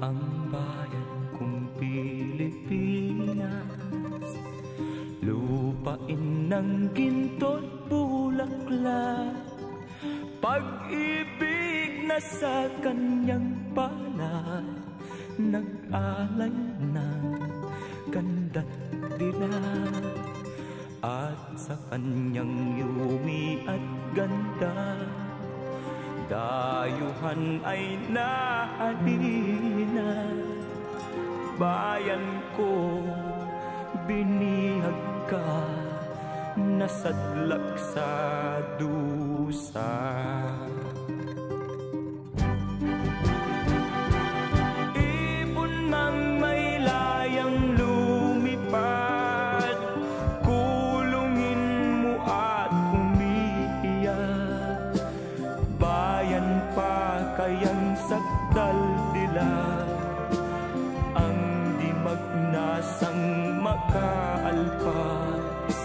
ang bayan kong Pilipinas, lupain ng ginto't bulaklak, pag-ibig na sa kanyang palad, nag-alay ng ganda't dilag, at sa kanyang yumi at ganda, dayuhan ay nahalina. Bayan ko, binihag ka, nasadlak sa dusa. Ibon mang may layang lumipad, kulungin mo at umiiyak. Bayan pa kayang sakdal dilag, ang di magnasang makaalpas.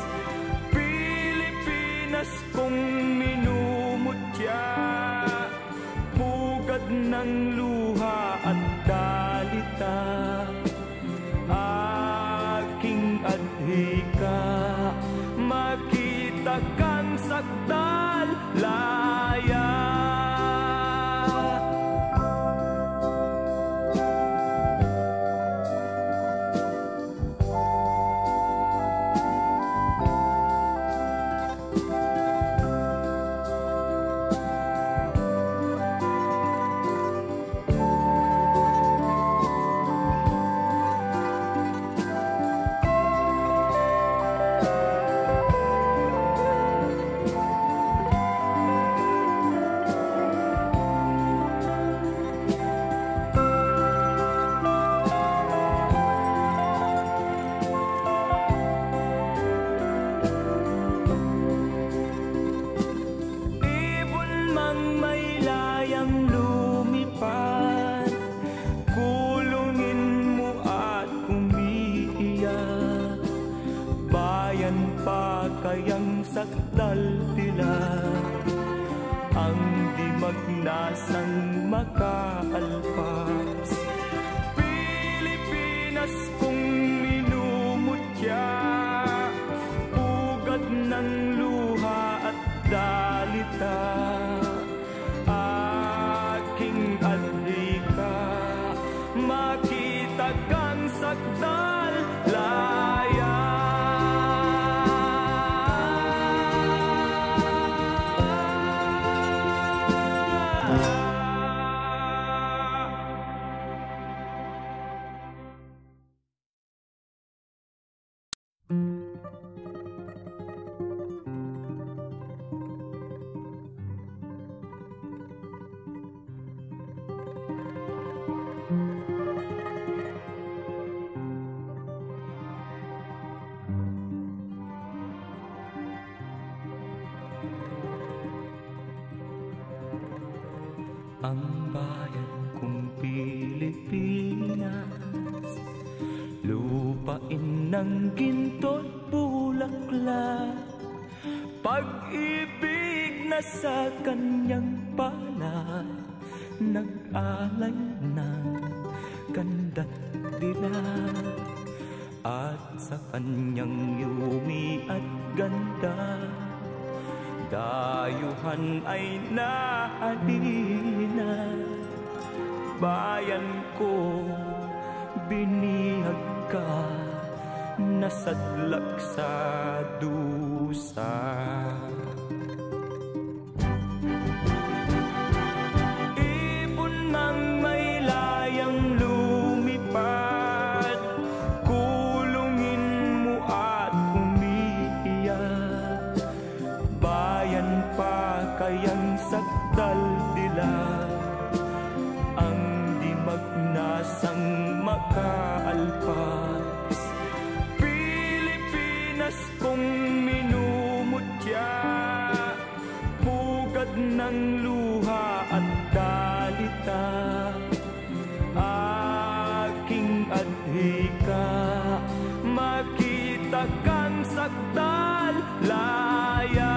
Pilipinas kong minumutya, pugad ng luha at dalita, aking adhika, makita kang sakdal laya. Kayang sakdal dilag, ang di magnasang makaalpas. Pilipinas kong minumutya, pugad ng luha at dalita, aking adhika, makita kang sakdal laya. Ang bayan kong Pilipinas, lupain ng ginto't bulaklak, pag-ibig na sa kanyang palad, nag-alay ng ganda't dilag, at sa kanyang yumi at ganda, dayuhan ay nahalina. Bayan ko, binihag ka, nasadlak sa dusa. Ibon mang may layang lumipad, kulungin mo at umiiyak. Bayan pa kayang sakdal dilag, ang di magnasang makaalpas. Pilipinas kong minumutya, pugad ng luha at dalita, aking adhika, makita kang sakdal laya.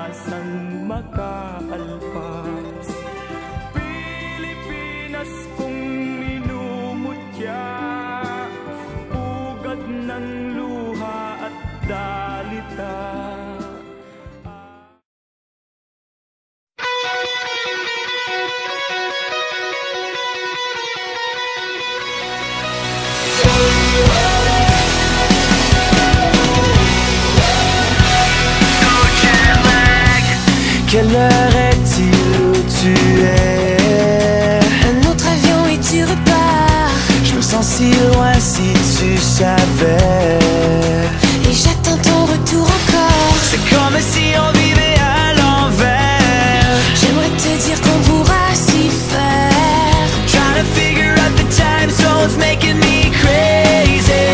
kalikasan makaalpas. Pilipinas kong minumutya, ugat ng luha at dalita. Quelle heure est-il où tu es? Un autre avion et tu repars. Je me sens si loin si tu savais. Et j'attends ton retour encore. C'est comme si on vivait à l'envers. J'aimerais te dire qu'on pourra s'y faire. Trying to figure out the time zones making me crazy.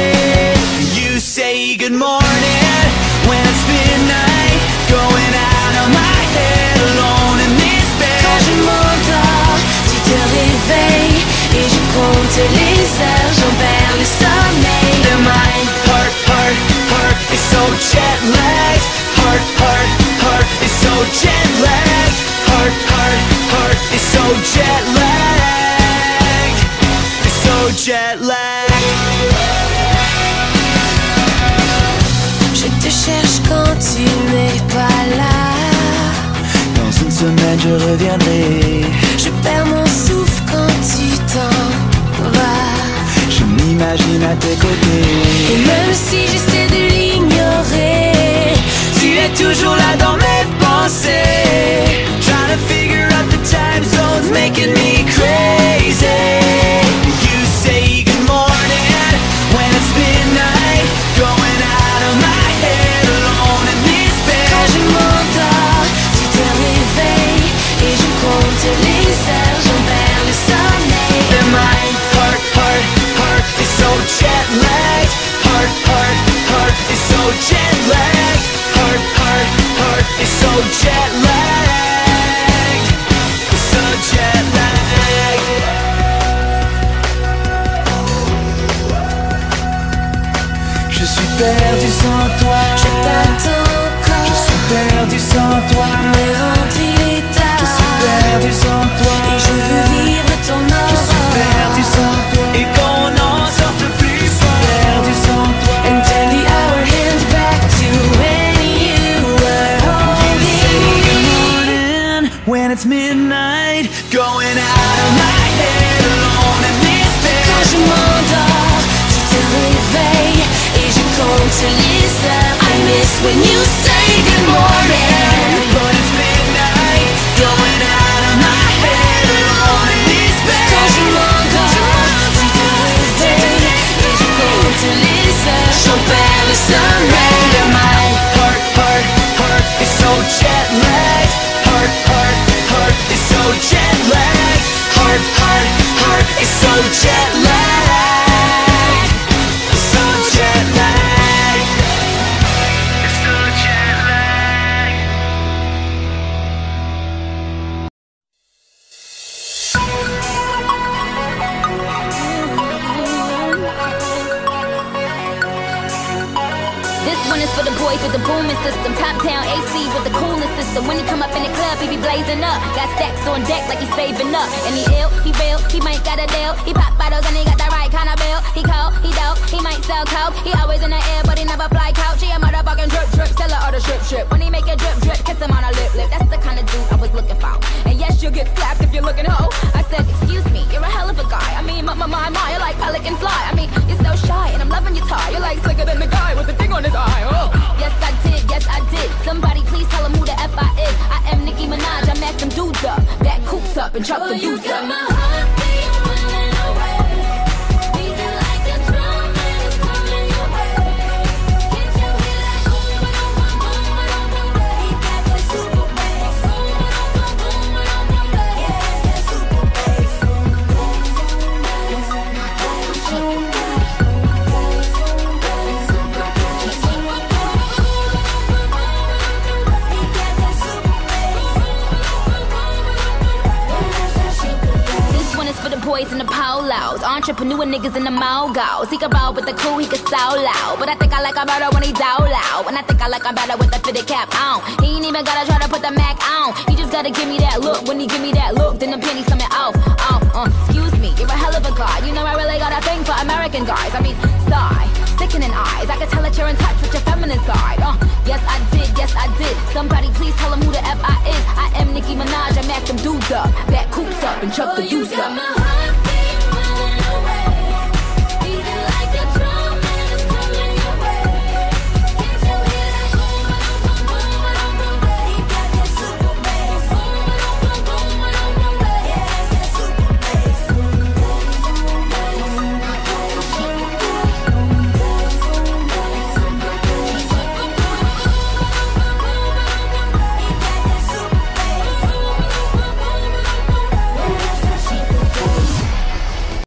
You say good morning when it's midnight, going out of my head alone in this bed. Quand je m'endors, tu te réveilles. Et je compte les heures, j'en perds le sommeil. And my heart is so jet lagged. Heart is so jet lagged. Heart is so jet lagged. It's so jet lagged. Je te cherche quand tu n'es pas là. Dans une semaine je reviendrai. Je perds mon souffle quand tu t'en vas. Je m'imagine à tes côtés. Et même si j'essaie de l'ignorer, Tu es toujours là dans mes pensées. Trying to figure out the time zones making me crazy. You say good morning when it's midnight, going out of my head alone in this bed. quand je m'endors, tu te réveilles. Et je compte les heures, j'en perds le sommeil. And my heart is so jet lagged. Heart is so jet lagged. Heart is so jet lagged. So jet lagged. Je suis perdu sans toi. Je t'attends encore. Je suis perdu sans toi. Mais rentre, il est tard. Je suis perdu sans toi. Et je veux vivre ton aurore. Je suis perdu sans toi. Et qu'on n'en sorte plus fort. Perdu sans toi. And turn the hour hand back to when you were holding me. When it's midnight, going out of my head alone in this bed. Quand je m'endors, tu te réveilles. Et je compte les heures. I miss when you say good morning. But it's midnight, going out of my head alone in this bed. Quand je m'endors, tu te réveilles. Et je compte les heures. J'en perds le sommeil. And my heart is so jet lagged. Heart is so jet lagged. Heart is so jet lagged. So jet lagged. So jet lagged. This one is for the boys with the booming system. Top down AC with the coolest system. When he come up in the club, he be blazing up. Got stacks on deck like he's saving up. And he ill, he real, he might got a deal. He pop bottles and he got the right kind of bill. He cold, he dope, he might sell coke. He always in the air, but he never fly couch. He a motherfucking drip, seller or the strip. When he make a drip, kiss him on a lip. That's the kind of dude I was looking for. And yes, you'll get slapped if you're looking hoe. I said, excuse me, you're a hell of a guy. I mean, my, you're like pelican fly. I mean, you're so shy and I'm loving your tie. You're like slicker than the guy with the thing on his eye. Oh, yes I did. Somebody please tell him who the F I is. I am Nicki Minaj, I mack them dudes up. Back coops up and chuck the dudes up. solos. Entrepreneur niggas in the mogos. He can roll with the cool, he can solo. But I think I like him better when he dolo. And I think I like him better with the fitted cap on. He ain't even gotta try to put the Mac on. He just gotta give me that look. When he give me that look, then the pennies coming off. Excuse me, you're a hell of a guy. You know I really got a thing for American guys. I mean, sigh, sickening eyes. I can tell that you're in touch with your feminine side. Yes I did. Somebody please tell him who the F I is. I am Nicki Minaj, I mack them dudes up. Back coops up and chuck the deuce up.